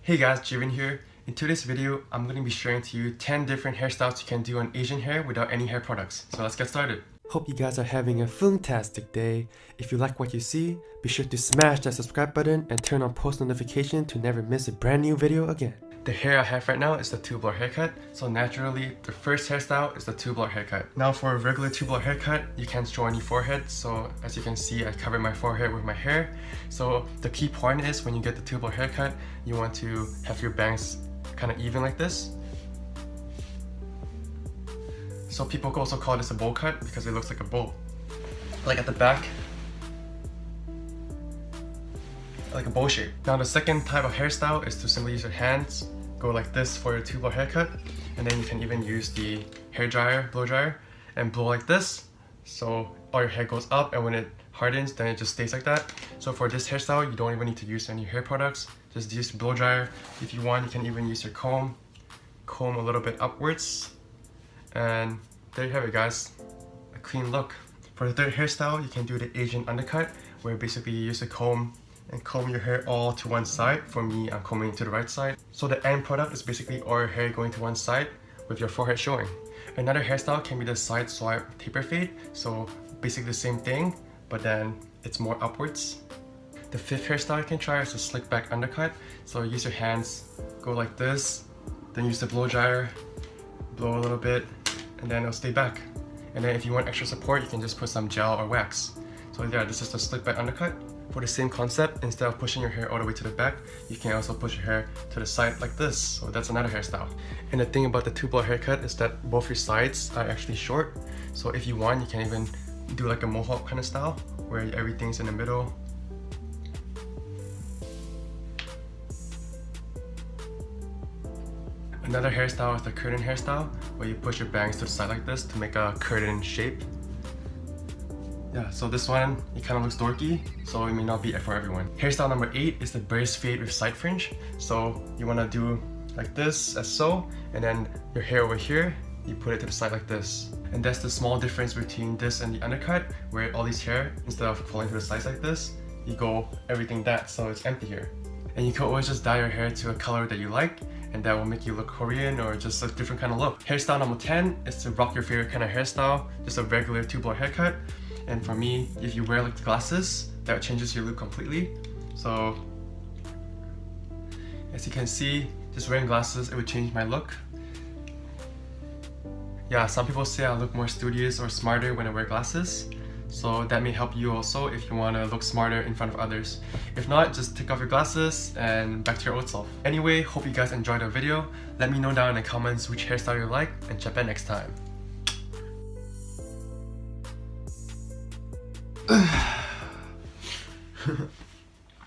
Hey guys, Jiren here. In today's video, I'm going to be sharing to you 10 different hairstyles you can do on Asian hair without any hair products. So let's get started. Hope you guys are having a fantastic day. If you like what you see, be sure to smash that subscribe button and turn on post notification to never miss a brand new video again. The hair I have right now is the two-blow haircut, so naturally the first hairstyle is the two-blow haircut. Now for a regular two-blow haircut, you can't show any forehead, so as you can see I covered my forehead with my hair. So the key point is when you get the two-blow haircut, you want to have your bangs kind of even like this. So people also call this a bowl cut because it looks like a bowl. Like at the back, like a bowl shape. Now the second type of hairstyle is to simply use your hands, go like this for your two-blow haircut, and then you can even use the hair dryer, blow dryer, and blow like this. So all your hair goes up, and when it hardens, then it just stays like that. So for this hairstyle, you don't even need to use any hair products. Just use the blow dryer. If you want, you can even use your comb a little bit upwards. And there you have it guys, a clean look. For the third hairstyle, you can do the Asian undercut, where basically you use a comb and comb your hair all to one side. For me, I'm combing to the right side. So the end product is basically all your hair going to one side with your forehead showing. Another hairstyle can be the side swipe taper fade. So basically the same thing, but then it's more upwards. The fifth hairstyle you can try is a slick back undercut. So use your hands, go like this, then use the blow dryer, blow a little bit, and then it'll stay back. And then if you want extra support, you can just put some gel or wax. So yeah, this is the slick back undercut. For the same concept, instead of pushing your hair all the way to the back, you can also push your hair to the side like this. So that's another hairstyle. And the thing about the two-blow haircut is that both your sides are actually short. So if you want, you can even do like a mohawk kind of style, where everything's in the middle. Another hairstyle is the curtain hairstyle, where you push your bangs to the side like this to make a curtain shape. Yeah, so this one, it kind of looks dorky, so it may not be for everyone. Hairstyle number 8 is the brace fade with side fringe. So you want to do like this, as so, and then your hair over here, you put it to the side like this. And that's the small difference between this and the undercut, where all these hair, instead of falling to the sides like this, you go everything that, so it's empty here. And you can always just dye your hair to a color that you like, and that will make you look Korean or just a different kind of look. Hairstyle number 10 is to rock your favorite kind of hairstyle, just a regular two-blow haircut. And for me, if you wear like glasses, that changes your look completely. So as you can see, just wearing glasses, it would change my look. Yeah, some people say I look more studious or smarter when I wear glasses. So that may help you also if you want to look smarter in front of others. If not, just take off your glasses and back to your old self. Anyway, hope you guys enjoyed the video. Let me know down in the comments which hairstyle you like, and check back next time.